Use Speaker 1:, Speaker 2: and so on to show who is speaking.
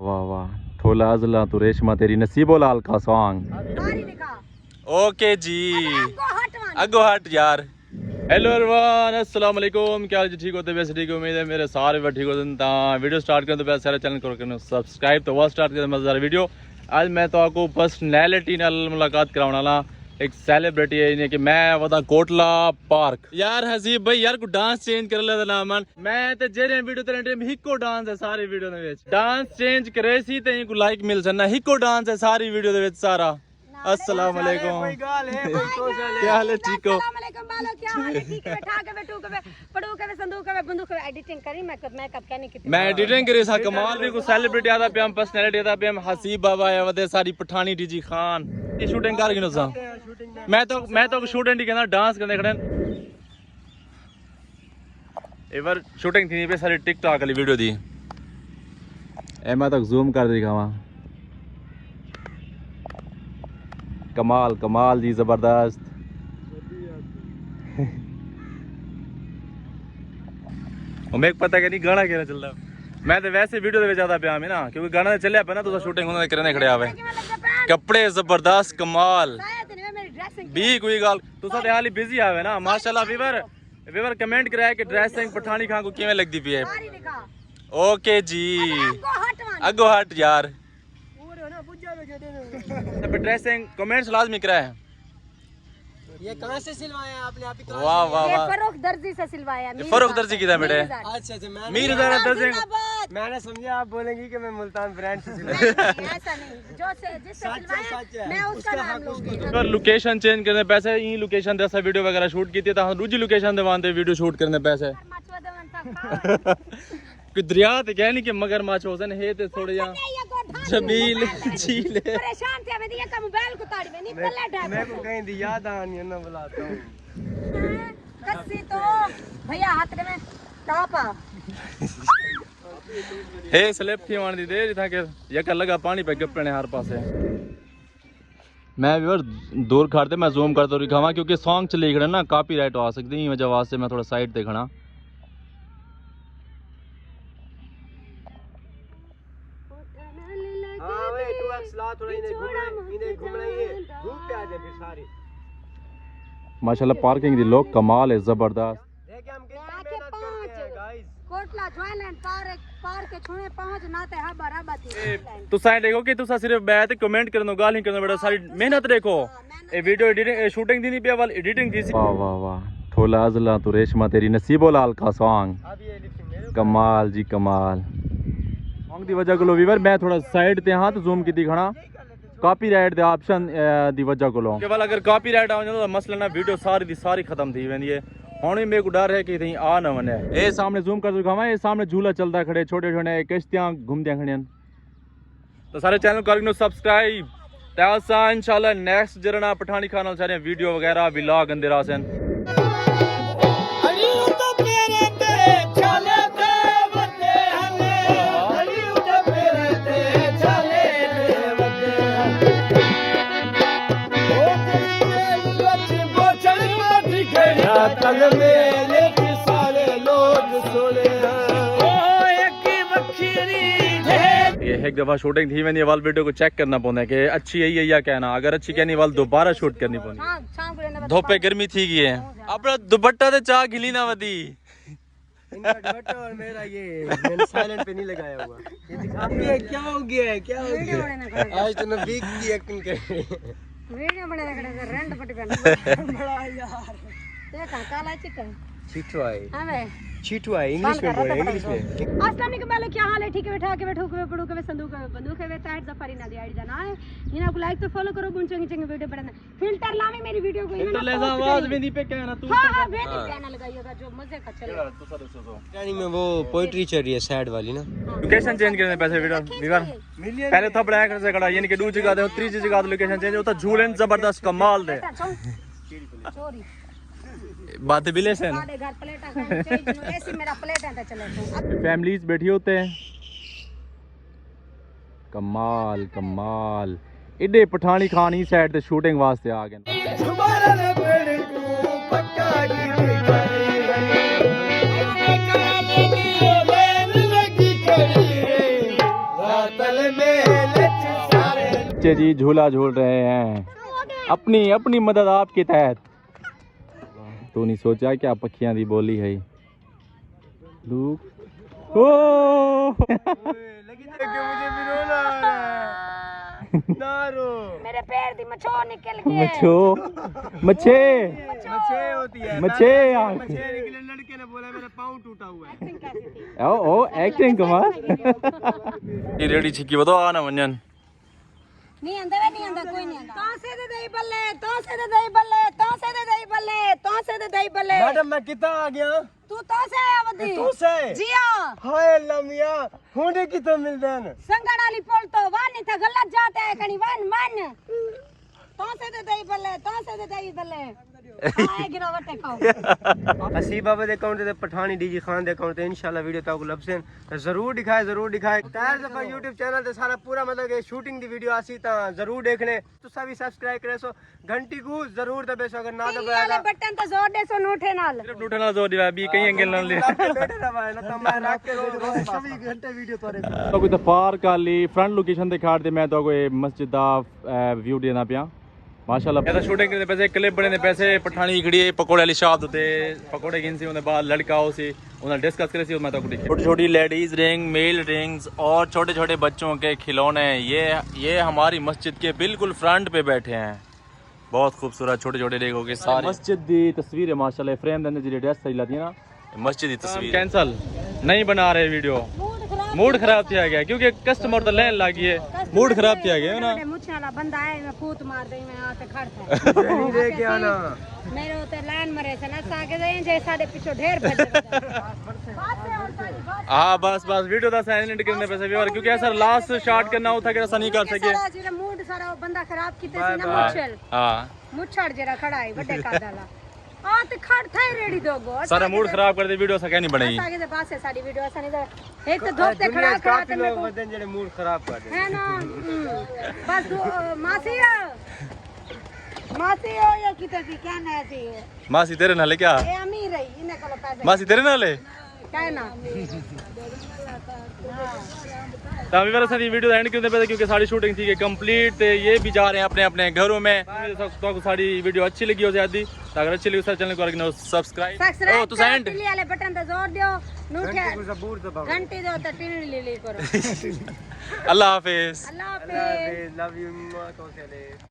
Speaker 1: वाह वाह थोला अजला तो रेशमा तेरी नसीबो लाल का सॉन्ग। ओके जी अगो हट यार। हेलो एवरीवन अस्सलाम वालेकुम, क्या हाल जी? ठीक होते वैसे ठीक उम्मीद है मेरे सारे ठीक होते। वीडियो स्टार्ट करें तो पहले सारे चैनल करो सब्सक्राइब। तो वह स्टार्ट करें मजेदार वीडियो। आज मैं तो आपको पर्सनैलिटी नाल मुलाकात कराने एक सेलिब्रिटी है कि मैं वदा कोटला पार्क। यार हसीब भाई यार को डांस चेंज कर लेदा ना मन मैं ते जेरे वीडियो ते टाइम हिको डांस है सारी वीडियो दे विच। डांस चेंज करे सी ते को लाइक मिल सना हिको डांस है सारी वीडियो दे विच सारा। अस्सलाम वालेकुम,
Speaker 2: कोई गाल है कोई सोशल है।
Speaker 1: क्या हाल है? ठीक हो?
Speaker 3: अस्सलाम वालेकुम बालो, क्या हाल है? ठीक है, बैठा के बैठू के पढ़ू के संदूक के बंदूक के एडिटिंग करी मैं कब क्या नहीं की
Speaker 1: मैं एडिटिंग करे सा कमाल भी को सेलिब्रिटी आदा पे हम पर्सनालिटी आदा पे हम हसीब बाबा है वदे सारी पठानी डीजी खान ये शूटिंग कर गिनो सा। मैं तो शूटिंग दी कहना डांस करने खड़े एवर शूटिंग थी पे सारी टिकटॉक वाली वीडियो दी ए मैं तक जूम कर दिखावा। कमाल कमाल जी जबरदस्त। मैं पता कि नहीं गाना कहना चल रहा मैं तो वैसे वीडियो दे ज्यादा प्याम है ना क्योंकि गाना चलिया पे ना तो शूटिंग होने करने खड़े आवे कपड़े जबरदस्त कमाल भी कोई गाल तुसा ते हाल ही बिजी आवे ना माशाल्लाह। वीवर कमेंट कराया कि ड्रेसिंग पठानी खान को किवें लगदी पई है। ओके जी अगो हट यार ड्रेसिंग कमेंट्स लाजमी कराया।
Speaker 2: ये कहाँ से सिलवाया आपने? आप ही
Speaker 1: वाह वाह वाह
Speaker 3: फरोख दर्जी से सिलवाया।
Speaker 1: फरोख दर्जी की था बेटे।
Speaker 2: अच्छा अच्छा
Speaker 1: मीर ज़रा दर्जी
Speaker 2: मैंने समझा आप बोलेंगी कि मैं मुल्तान ब्रांड से सिलवाया।
Speaker 3: ऐसा नहीं जो से जिससे सिलवाया मैं उसका नाम लूंगी।
Speaker 1: अगर लोकेशन चेंज करने पैसे यही लोकेशन दे ऐसा वीडियो वगैरह शूट की थी तो हम दूसरी लोकेशन दवाते वीडियो शूट करने पैसे कोई दरिया ते कह नहीं कि मगरमच्छ हो सन है ते थोड़े या जमील झील है।
Speaker 3: परेशान थे मैं ये का मोबाइल को ताड़ी में नहीं पल्ले ढाई
Speaker 2: मैं को कहीं दी याद आनी है ना बुलाता हूँ
Speaker 3: कस्सी तो भैया हाथ में टापा
Speaker 1: हे स्लिप थी मान दी दे था के यका लगा पानी पे गपने हर पासे। मैं व्यूअर दूर खड़ते मैं जूम करता दिखावा क्योंकि सॉन्ग चले खड़े ना कॉपीराइट आ सकती है वजह वास्ते मैं थोड़ा साइड ते खड़ा। माशाल्लाह पार्किंग दी लोग कमाल है जबरदस्त।
Speaker 3: कोटला ज्वाइलैंड पार्क छुने पहुंच नाते हबरा बाती
Speaker 1: तो साइड देखो कि तुसा सिर्फ बैठ कमेंट करनो गाल नहीं करनो बेटा सारी मेहनत देखो ए वीडियो एडिटिंग शूटिंग दी नहीं पे वाल एडिटिंग थी। वाह वाह वाह थोला अजला तो रेशमा तेरी नसीबो लाल का सॉन्ग। कमाल जी कमाल सॉन्ग दी वजह को वीवर मैं थोड़ा साइड ते हां तो जूम की खड़ा कॉपीराइट दे ऑप्शन दी वजह को केवल अगर कॉपीराइट आ जाए तो मसला ना वीडियो सारी दी सारी खत्म थी वेंदी है। हुण भी मेरे को डर है कि कहीं आ ना वने ए सामने जूम कर दिखावा ये सामने झूला चलता खड़े छोटे छोटे किश्तियां घूमदियां खड़ियां तो सारे चैनल कर लो सब्सक्राइब तासा इंशाल्लाह नेक्स्ट जरना पठानी खान सारे वीडियो वगैरह व्लॉग अंदर आसन। ये एक दफा शूटिंग थी मैंने वाल वीडियो को चेक करना पौंदा कि अच्छी है या कहना अगर अच्छी कहनी वाल दोबारा शूट करनी पौंदी धोपे गर्मी थी गई है अपना दुपट्टा ते चाह गिली ना वदी
Speaker 2: इनका दुपट्टा और मेरा ये मैंने साइलेंट पे नहीं लगाया हुआ ये दिखा क्या हो गया है क्या हो गया आज तो मैं वीक की एक्टिंग कर रही
Speaker 3: वीडियो बनाने खड़े रेंट पट्टी पे बड़ा यार देखा काला चिकन
Speaker 2: चिटवाई
Speaker 3: हां भाई
Speaker 2: चिटवाई इंग्लिश में बोल इंग्लिश में।
Speaker 3: अस्सलाम वालेकुम बालो, क्या हाल है? ठीक है, बैठा के बैठू के पढ़ू के संदूक के बंदूक है ताइट जफरी ना दिया जाना है इना को लाइक तो फॉलो करो बुंचंगे चंगे वीडियो बनाना फिल्टर लावे मेरी वीडियो को
Speaker 1: तो ले आवाज में दी पे कहना तू
Speaker 3: हां वेदी गाना लगाइएगा जो मजे का चले
Speaker 1: तो सारे सो
Speaker 2: यानी में वो पोएट्री चल रही है सैड वाली ना
Speaker 1: लोकेशन चेंज करने पैसे वीवर पहले तो बड़ा कर से खड़ा यानी कि दूसरी जगह दे तीसरी जगह लोकेशन चेंज होता झूलन जबरदस्त कमाल दे
Speaker 3: चोरी
Speaker 1: बात बिले से
Speaker 3: हमारे घर प्लेटा खाने चाहिए ऐसे मेरा प्लेट है तो चले
Speaker 1: फैमिलीज बैठी होते हैं कमाल कमाल इडे पठानी खान ही साइड ते शूटिंग वास्ते आ गए। बच्चे जी झूला झूल रहे हैं अपनी अपनी मदद आपके तहत। तो नहीं सोचा क्या पखियां दी बोली है ओ
Speaker 2: मुझे भी रोना आ रहा है। ना रो।
Speaker 3: मेरे पैर दी मछो निकल गए।
Speaker 1: मच्छो मच्छे
Speaker 2: मच्छे होती है।
Speaker 1: मच्छे
Speaker 2: मच्छे निकले, लड़के ने बोला मेरा पाँव टूटा हुआ है।
Speaker 1: ओ एक्टिंग कमाल। ये रेडी छिकी बताओ आना वंजन
Speaker 3: नहीं आंदा वे नहीं आंदा कोई नहीं आंदा। तो से दे दही बल्ले, तो से दे दही बल्ले, तो से दे दही बल्ले, तो से दे दही बल्ले।
Speaker 2: मैडम मैं कितना आ गया?
Speaker 3: तू तो से आया बदी।
Speaker 2: तू से?
Speaker 3: जी हां।
Speaker 2: हाय अल्लाह मियां, होने की तो मिल देन।
Speaker 3: संगड़ वाली पोल तो वन नहीं था गलत जाता है कहीं वन मन। तो से दे दही बल्ले, तो से दे दही बल्ले। आए गिरावटे खाओ।
Speaker 2: हसीब बाबा दे अकाउंट ते पठानी डीजी खान दे अकाउंट ते इंशाल्लाह वीडियो ताको लबसेन जरूर दिखाए तार दफा YouTube चैनल ते सारा पूरा मतलब कि शूटिंग दी वीडियो आसी ता जरूर देखने तुसा भी सब्सक्राइब करे सो घंटी को जरूर दबे सो अगर ना दबाया
Speaker 3: वाले बटन तो जोर दे सो नोटे नाल
Speaker 1: सिर्फ लूटे ना जोर दिवा भी कई एंगल ना ले
Speaker 2: बैठे रहा है ना तो मैं रख के रोज 24 घंटे वीडियो तोरे
Speaker 1: तो कोई दफार काली फ्रंट लोकेशन दिखाड़ दे मैं तो कोई मस्जिद दा व्यू देना पिया माशाल्लाह। ये तो शूटिंग करने पैसे क्लिप बने पैसे पठानी खड़ी पकोड़े वाली शॉप होते पकोड़े गिन सी उन्हें बाद लड़का हो सी उन्हें डिस्कस करे सी मैं तो छोटी छोटी लेडीज रिंग मेल रिंग्स और छोटे छोटे बच्चों के खिलौने ये हमारी मस्जिद के बिल्कुल फ्रंट पे बैठे हैं। बहुत खूबसूरत छोटे छोटे लेगों के सारे मस्जिद दी तस्वीर है माशाल्लाह फ्रेम देने जी ड्रेस सही लगती है ना मस्जिद की तस्वीर कैंसल नहीं बना रहे वीडियो मूड खराब किया गया क्योंकि कस्टमर तो लेन लगी है मूड खराब किया गया ना
Speaker 3: मुझे वाला बंदा है मैं फूट मार दई मैं आके खड़ता है
Speaker 2: नहीं दे के आना
Speaker 3: मेरे उते लाइन मरे से ना साके दे जैसा दे पीछे ढेर भज
Speaker 1: हां बस वीडियो दा साइलेंट करने पैसे व्यूअर क्योंकि ऐसा लास्ट शॉट करना होता कि ऐसा नहीं कर सके
Speaker 3: सारा मूड सारा बंदा खराब कीते सी ना मुछल हां मुछड़ जरा खड़ा है बड़े कादाला आ ते खड़ता है रेडी दोगो
Speaker 1: सारा मूड खराब कर दे वीडियो सा क्या नहीं बनेगी
Speaker 3: आगे से पास है सारी वीडियो ऐसा नहीं एक तो धूप ते खड़ा
Speaker 2: काफी लोग बदन जेड़े मूड खराब कर दे
Speaker 3: है ना बस मासी हो या किते सी क्या ना सी
Speaker 1: मासी तेरे नाले क्या
Speaker 3: ए अमीर है इने को पैसे
Speaker 1: मासी तेरे नाले
Speaker 3: क्या ना
Speaker 1: तो अभी मेरा सारी वीडियो एंड क्यों दे क्योंकि सारी शूटिंग थी कंप्लीट ये भी जा रहे हैं अपने अपने घरों में तो सारी वीडियो अच्छी लगी हो ज्यादा अगर अच्छी लगी चैनल को सब्सक्राइब तो सेंड
Speaker 3: वाले बटन पे जोर दियो नूठे घंटी दो तो टिल्ली ले करो
Speaker 1: अल्लाह हाफिज
Speaker 3: अल्लाह हाफिज
Speaker 2: लव यू